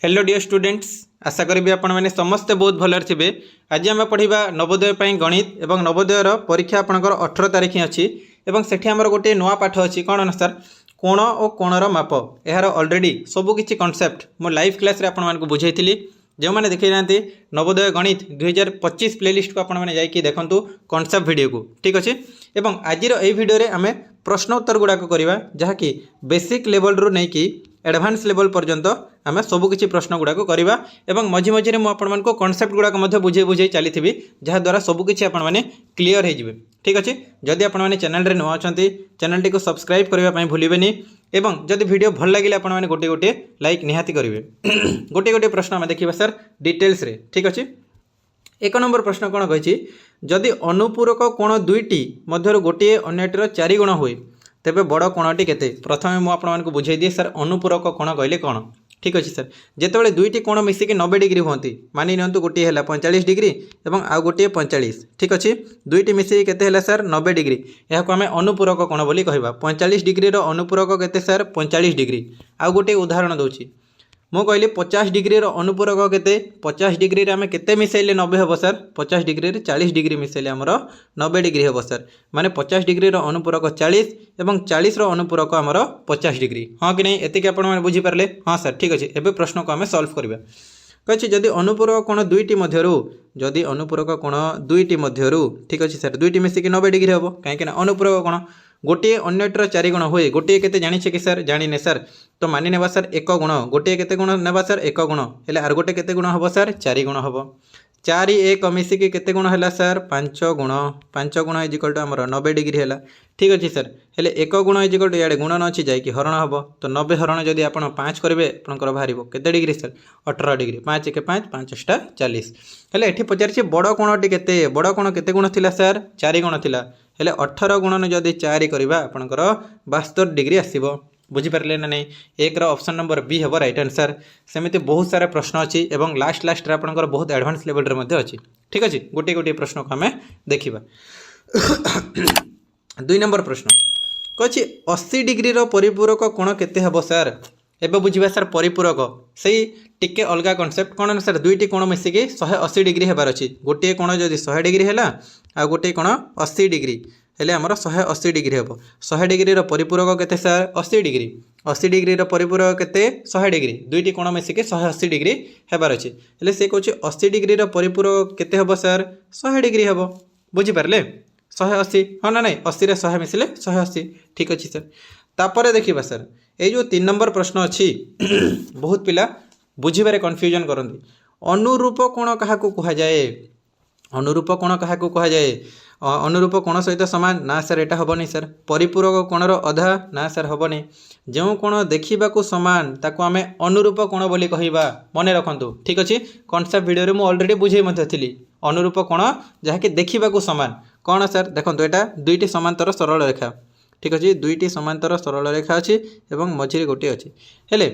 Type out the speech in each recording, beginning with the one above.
Hello dear students, आशा करी आपण मैंने समस्ते बहुत भलर थे। आज आम पढ़ा नवोदय गणित एवं नवोदयर परीक्षा आपंकर 18 तारीख अच्छी और सेठी आमर गोटे नुआ पाठ अच्छी कौन ना सर कोण और कोणर माप यार ऑलरेडी सबकि कॉन्सेप्ट मो लाइव क्लास रे आपण मानकु बुझाइली। जो मैंने देखी ना नवोदय गणित 2025 प्लेलिस्ट को आपण मैंने जाइए देखूँ कॉन्सेप्ट वीडियो को ठीक अच्छे। एवं आज वीडियो रे आम प्रश्नोत्तर गुड़ाक करवा जहाँकि बेसिक लेवल रू नहीं कि एडवांस लेवल पर्यंत आम सबकि प्रश्न गुड़ाक करवा एवं मझे मझे मुझे कॉन्सेप्ट गुड़ाक बुझे बुझे चली थी जहाँद्वारा सबकि आपने क्लीयर हो ठीक अच्छे। जदि आपने चैनल रे नुआ अच्छा चैनल टी को सब्सक्राइब करने भूलें एवं जदि वीडियो भल लगे आपने गोटे गोटे लाइक निहाती करेंगे। गोटे गोटे प्रश्न आम देखा सर डिटेल्स रे ठीक अच्छे। एक नंबर प्रश्न कौन कही जदि अनुपूरक कोण दुईटी मध्य गोटे अन्यटर 4 गुण हुए तेबे बड़ कोणटी केते। प्रथमे मु आपको बुझाई दिए सर अनुपूरक कोण कहले कौन ठीक अच्छे सर। जितेबाला दुईटी कोण मिसिक 90 डिग्री होती मानि नियंतु गोटे है 45 डिग्री और आउ गोटे 45 ठीक अच्छे। दुईटी मिसिक केते सर 90 डिग्री या आम अनुपूरक कोण बोली कहवा। 45 डिग्री अनुपूरक केते सर 45 डिग्री। आउ गोटे उदाहरण दूची मु कहली 50 डिग्री अनुपूरक केते 50 डिग्री आम केते मिसेले 90 हम सर 50 डिग्री 40 डिग्री मिसेले आमर 90 डिग्री हम सर माने 50 डिग्री अनुपूरक 40 एवं 40 अनुपूरक आमर 50 डिग्री हाँ कि नहीं एतिक आपण माने बुझी पारले। हाँ सर ठीक अच्छे। एबे प्रश्न को आम सॉल्व करबा कही जदि अनुपूरक कोण दुईटी मध्यरु जदि अनुपूरक कोण दुईटी मध्यरु ठीक अच्छे सर दुईटी मिसिक 90 डिग्री हम कहीं अनुपूरक कोण गोटे अन्यटर 4 गुण हुए गोटे केते जानिछे कि सर जानिने सर तो मानि नेबा सर 1 गुण गोटे केते गुण नेबा सर 1 गुण हेले आर गोटे केते गुण हबो सर 4 गुण हबो 4 1 मिसिक केते गुण हैला सर 5 गुण इज इक्वल टू हमर 90 डिग्री हैला ठीक अच्छे सर। हेले 1 गुण इज इक्वल टू याडे गुण न अछि जाय कि हरण हबो तो 90 हरण जदि आपण 5 करबे आपनकर बाहरिबो केते डिग्री सर 18 डिग्री 5 1 5 5 6 40 हेले एठी पचारछि बड़ कोणटी केते बड़ कोण केते गुण थिला सर 4 गुण थिला हेले 18 गुणन जदि 4 करबा आपनकर 72 डिग्री आसीबो। बुझीपारे ना नहीं एक ऑप्शन नंबर बी हम राइट आंसर। सेमती बहुत सारा प्रश्न अच्छी एवं लास्ट आपंकर बहुत एडवांस लेवल रे अच्छी ठीक अच्छे। गोटे गोटे प्रश्न को आम देखा। 2 नंबर प्रश्न कही 80 डिग्री परिपूरक कोण केते हबो सर एबे बुझिबा सर परिपूरक सही टिके अलगा कॉन्सेप्ट कौन ना सर दुईटी कोण मिसिकी 180 डिग्री हेबार अच्छी गोटे कोण जदि 100 डिग्री है आ गोटे कोण 80 डिग्री हेले आमर 180 डिग्री हम 100 डिग्री परिपूरक केते सर 80 डिग्री 80 डिग्री परिपूरक केते 100 डिग्री दुईटी कोण मिसिकी 180 डिग्री हेबार अच्छी हेले से कहूँ 80 डिग्री परिपूरक केते हम सर 100 डिग्री हम बुझीपारे 180 हाँ ना नहीं 80 100 मिसिले 180 ठीक अच्छे सर। तापर देखिबा सर ये जो 3 नंबर प्रश्न अच्छी बहुत पिला बुझीबारे कन्फ्यूजन करती अनुरूप कोण क्या कह जाए अनुरूप कोण क्या कह जाए अनुरूप कोण सहित सामान ना सर एटा हेनी सर परिपूरक कोणर अधा ना सर हेनी जो कोण देखा सामान ताको आमे अनुरूप कोण बोली कहवा मन रखु ठीक अच्छे। कॉन्सेप्ट वीडियो में ऑलरेडी बुझे थी अनुरूप कोण जहाँकि देखा सामान कौन सर देखो यहाँ दुईटी समांतर सरल रेखा ठीक अच्छे दुईटी समांतर सरल रेखा अच्छी एवं मझे गोटे अच्छी हेले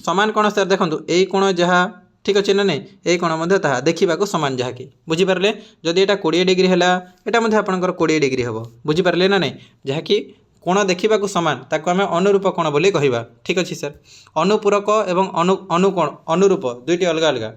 सामान कौन सर देखो यही कोण जहाँ ठीक अच्छे ना नहीं यही कोण देखा सामान जहाँकि बुझीपारे जदि यहाँ 20 डिग्री है यहाँ आपंकर 20 डिग्री हम बुझीपारे ना नहीं जहाँकि कोण देखा सामान ताको आम अनुरूप कोण बोली कहवा ठीक अच्छे सर। अनुपूरक एवं अनुकोण अनुरूप दुईटी अलग अलग।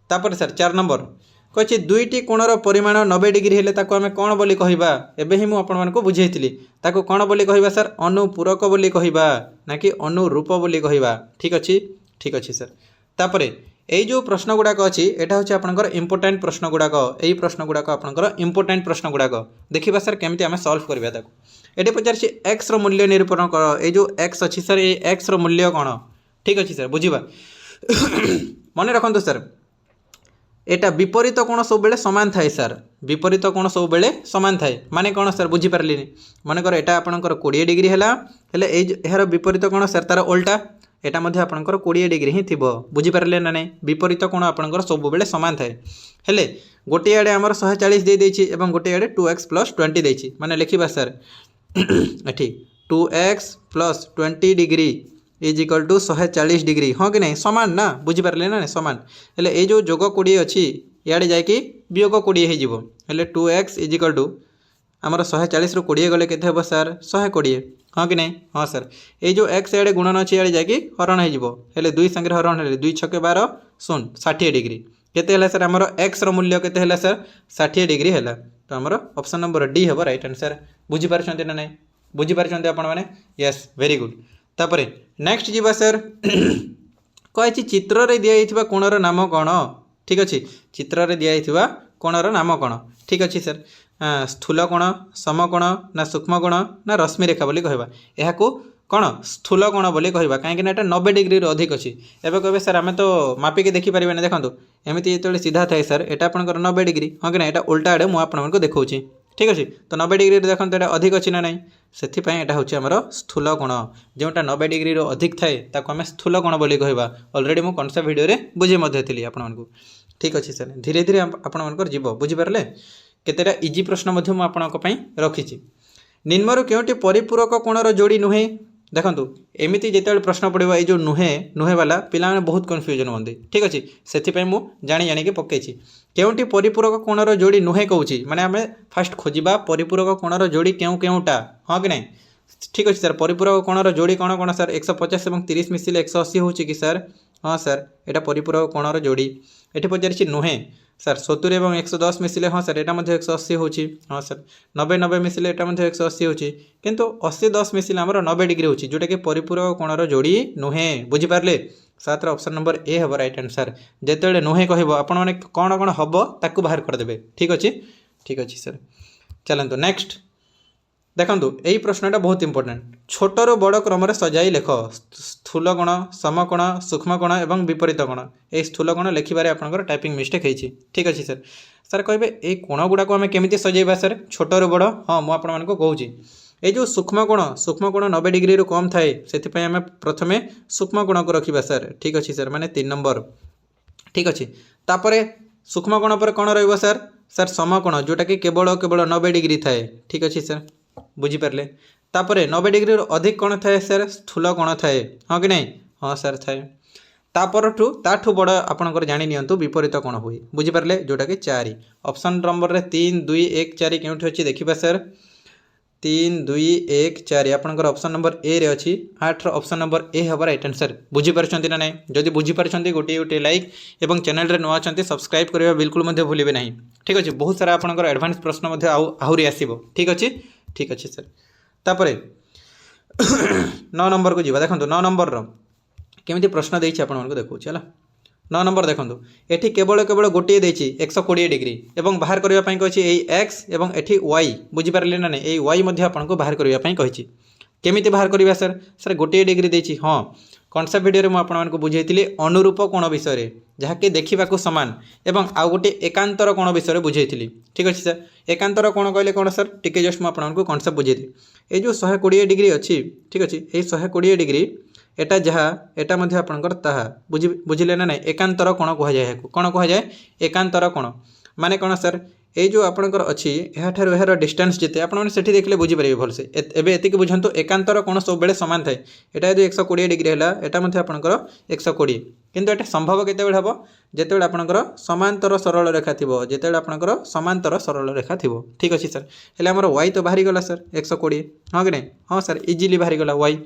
तापर सर 4 नंबर कही दुईटी कोणर परिमाण 90 डिग्री हेले ताको आमे कौन बोली कहवा एबे ही मु आपण मानकु बुझेइतिली ताको कौन बोली कहवा सर अनुपूरक बोली कहवा ना कि अनुरूप बोली कहवा ठीक अच्छे सर। तापर यही जो प्रश्न गुड़ाक अच्छी यहाँ हूँ आपंकर इंपोर्टाट प्रश्न गुड़ाक यही प्रश्न गुड़ाक आपंकर इंपोर्टाट प्रश्न गुड़ाक देखा सर केमती आम सॉल्व करवा ये पचार एक्स मूल्य निरूपण कर ये जो एक्स अच्छी सर ये एक्स मूल्य कौन ठीक अच्छे सर बुझा मन रखु सर एटा विपरीत कोण सब बेले समान थाए सर विपरीत कोण सब बेले समान थाए माने कौन सर बुझीपारे मनकर एटा आपंकर 20 डिग्री है यार विपरीत कोण सर तार उल्टा एटा मध्य आपंकर 20 डिग्री ही थिबो बुझीपारे ना नहीं विपरीत कोण आपंकर सब बेले समान थाए हेले गोटे आड़े आमर 140 दे देछि एवं गोटे आड़े 2x + 20 देछि माने लिखिबा सर एठी 2x + 20 degree is equal to 140 degree हाँ कि नहीं सामान ना बुझीपारे ना सामान हेले ये जो जोग 20 अच्छी इे जाकि वियोग 20 हो 2x इज इक्वल टू आमर 140 ରୁ 20 गले केते हम सर 120 हाँ कि नहीं हाँ सर ये जो एक्स एडे गुणन अच्छी इे जाकि हरण हो दुई सांगे हरण है 2 6 12 शून 60 डिग्री केते सर आमर एक्स रूल्य के सर 60 डिग्री है तो आमर ऑप्शन नंबर डी हम राइट आंसर बुझीपार ना नहीं बुझीपार आपण मैंने यस वेरी गुड तापर नेक्स्ट जीवा सर कही चित्र रे दिया कोणर नाम कौन ठीक अच्छे चित्र रे दिया कोणर नाम कौन ठीक अच्छे सर स्थूल कोण समकोण ना सूक्ष्म कोण ना रश्मि रेखा बोली कहवा यह कौन स्थूल कोण बोली कहवा कहीं 90 डिग्री अधिक अच्छी एवं कहे सर आम तो मापिकी देखिपारे ना देखो एमती जो सीधा थाए सर यहाँ आपंकर 90 डिग्री हाँ कि ना यहाँ उल्टा आड़े मुझे देखा ठीक अच्छे तो 90 डिग्री देखो यहाँ अधिक अच्छी ना नहीं से यहाँ हूँ आमर स्थूल कोण जोटा 90 डिग्री अधिक थाए आम स्थूल कोण बोली कहवा अलरेडी मुझे कौन सा भिडियो बुझे थी आपको ठीक अच्छे सर धीरे धीरे आपंकर जीव बुझीपारे केतेटा इजी प्रश्न मुझे रखी निम्नरू क्योंटी परिपूरक कोणर जोड़ी नुहे देखो एमती जिते प्रश्न पड़ो ये जो नुहे नुहे वाला पिला बहुत कन्फ्यूजन होती ठीक अच्छे से मुझे जाणी पकई केउटी परिपूरक कोणर जोड़ी नुहे कौची माने आम फास्ट खोजा परिपूरक कोणर जोड़ी केउटा हाँ कि नहीं ठीक अच्छे सर परिपूरक कोणर जोड़ी कौन कौन सर 150 और 30 मिसिले 180 हो कि सर हाँ सर यहाँ परिपूरक कोणर जोड़ी ये पचारि नुहे सर 70 और 110 मिसिले हाँ सर यहाँ 180 हो हाँ सर 90 मिसिले यहाँ 180 हो किंतु 80-10 मिसिले आमर 90 डिग्री हो जोटा कि परिपूरक कोणर जोड़ी नुहे बुझीपारे 7 ऑप्शन नंबर ए हम राइट आंसर जिते नुहे कह आपने कौन कौन हम ताकू बाहर करदे ठीक अच्छे सर चलतु नेक्स्ट देखो यही प्रश्नटा बहुत इंपोर्टेंट छोटर बड़ क्रम सजाई लेख स्थूल कोण समकोण सूक्ष्म कोण एवं विपरीत कोण ये स्थूल कोण लिखारे आपंकर टाइपिंग मिस्टेक होती ठीक अच्छे सर सर कहे ये कोण गुड़ाक आम केमी सजेबा सर छोटर बड़ हाँ मुझे कहूँ ये जो सूक्ष्म कोण 90 डिग्री कम थाए से आम प्रथम सूक्ष्म कोण को रखा सर ठीक अच्छे सर माने 3 नंबर ठीक अच्छे तापर सूक्ष्म कोण पर कौन रही सर सर समकोण जोटा कि केवल 90 डिग्री थाए ठीक अच्छे सर बुझीपारे तापर 90 डिग्री अधिक कौन थाए सर स्थूल कोण थाए हाँ कि नहीं हाँ सर थाए ताठू बड़ आपंकर जाणी नियंतु विपरीत कोण हुए बुझीपारे जोटा कि 4 ऑप्शन नंबर 3 2 1 4 क्योंठि अच्छी देखा सर 3 2 1 4 आपंकर ऑप्शन नंबर ए रे अच्छी 8 ऑप्शन नंबर ए हम राइट आंसर बुझीपार ना नहीं जदि बुझीपार गोटे गोटे लाइक और चैनल नुआ अच्छा सब्सक्राइब करने बिल्कुल भूलें ना ठीक अच्छे बहुत सारा आपंकर एडवांस प्रश्न आहरी आसो ठीक अच्छे सर तापर 9 नंबर को जीवा देखो 9 नंबर केमी प्रश्न देती आपको देखा है 9 नंबर देखो ये केवल गोटे 120 डिग्री एवं बाहर करने कही एक्स एवं ये वाई बुझीपारे ना नहीं ये वाई आपको बाहर करने कही केमी बाहर करवा सर सर गोटे डिग्री देती हाँ कॉन्सेप्ट वीडियो में आपको बुझे अनुरूप कोण विषय जहाँकि देखा सामान एवं आउ गोटे एकांतर कोण विषय बुझे ठीक अच्छे सर एकांतर कोण कहले कौन सर टिके जस्ट मुझे आपको कॉन्सेप्ट बुझे ये जो 120 डिग्री अच्छी ठीक अच्छे ये 120 डिग्री एटा जहाँ एटा मध्य आपंकर ताहा बुझिले ना नहीं एकांतर कोण कहुए कौन कहुए एकांतर कोण माने कौन सर ये जो आपंकर अच्छी यार डिस्टेंस जिते आपने देखले बुझीपारे भलसे एवं एति बुझंतु एकांतर कोण सब बेले सामान थाए यहाँ जो 120 डिग्री है यहाँ आपंकर 120 किंतु ये संभव केत हम जिते आपंकर समांतर सरल रेखा थी जिते आपंकर समांतर सरल रेखा थी ठीक अच्छे सर हेल्ले आमर वाई तो बाहरी गला सर 120 हाँ कि नहीं हाँ सर इजिली बाहरी गला वाई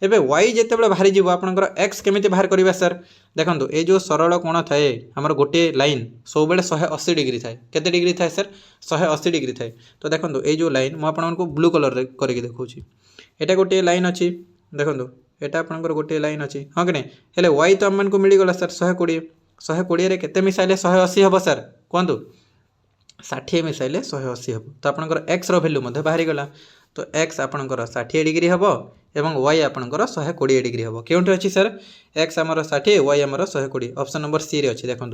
एबे वाई जिते बाहरी जीव आपंकर एक्स केमी बाहर करवा सर देखो ये जो सरल कोण थाए आमर गोटे लाइन सब 180 डिग्री थाए केते डिग्री थाए सर 180 डिग्री थाए तो देखो ये जो लाइन मुझे आपको ब्लू कलर करके देखा यहाँ गोटे लाइन अच्छी देखो यहाँ आपंकर गोटे लाइन अच्छी हाँ कि नहीं हेल्ले वाई तो आम को मिलगला सर 120 केते मिसाइले 180 हम सर कहतु 60 मिसाइले 180 हम तो आपंकर एक्स भैल्यू बाहरी गला तो एक्स आपंकर 60 डिग्री हम एवं वाई आपंकर 120 डिग्री हम क्योंठि अच्छी सर एक्स आमर 60 वाई आमर 120 ऑप्शन नंबर सी रे अच्छी देखो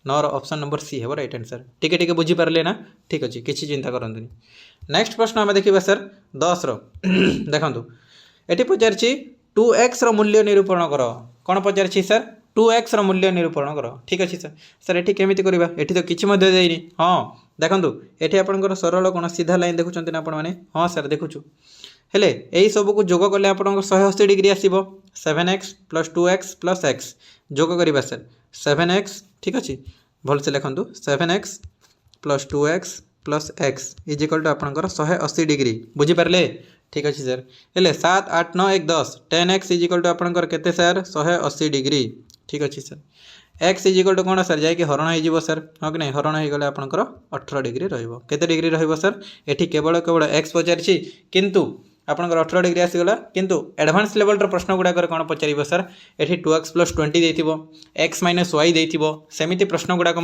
9 ऑप्शन नंबर सी हम राइट आंसर टिके बुझीपारे ना ठीक अच्छे किसी चिंता करते नेक्स्ट प्रश्न आम देखा सर 10 देखो ये पचारि 2x मूल्य निरूपण कर कौन पचारि सर 2x मूल्य निरूपण कर ठीक अच्छे सर सर ये केमी करवा ये तो किसी देनी हाँ देखो ये आपंकर सरल कौन सीधा लाइन देखुं ना आपने हाँ सर देखुचु हेले यही सबको जोग कले आप 180 डिग्री आसो 7x + 2x + x जोग करवा सर 7x ठीक अच्छे भलसे लिखु 7x + 2x + x is equal to आपंकर 180 डिग्री बुझीपारे ठीक अच्छे सर हेले 7 8 9 1 10 10x इज इक्वल टू आपंकर केते सर 180 डिग्री ठीक अच्छे sir x is equal to कौन सर जाकि हरण हो सर हाँ कि नहीं हरण हो गले आपंकर 18 डिग्री रते डिग्री रर ये केवल केवल x पचारि किंतु आपंकर 18 डिग्री आसीगला किंतु एडवांस लेवल प्रश्न गुड़ाक कौन पचार सर ये 2x + 20 देथिबो x - y देथिबो सेमिति प्रश्न गुड़ाक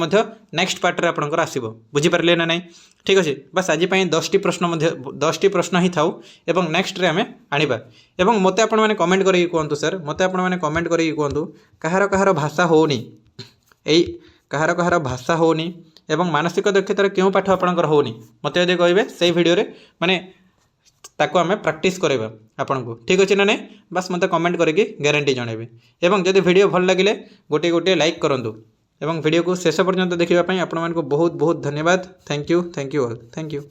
नेक्स्ट पार्ट रे आपंकर आसीबो बुझिपारे ना नहीं ठीक अच्छे बस आज 10टी प्रश्न 10टी प्रश्न ही थाउ एवं नेक्स्ट रे आमे आनिबा एवं मते आपण माने कमेंट करी कहंतु सर मते आपण माने कमेंट करी कहंतु कहार कहार भाषा होनी एई कहार कहार भाषा होनी एवं मानसिक दक्षतार क्यों पाठ आपणकर होनी मते यदि कहबे सेही वीडियो रे माने ताको आमे प्रैक्टिस करबा आपन को ठीक अछि ना नहीं बस मते कमेंट करके गारंटी जणेबे एवं जदि वीडियो भल लागिले गोटे गोटे लाइक करंतु एवं वीडियो को शेष पर्यंत देखिबा पई आपण मानको बहुत बहुत धन्यवाद thank you all thank you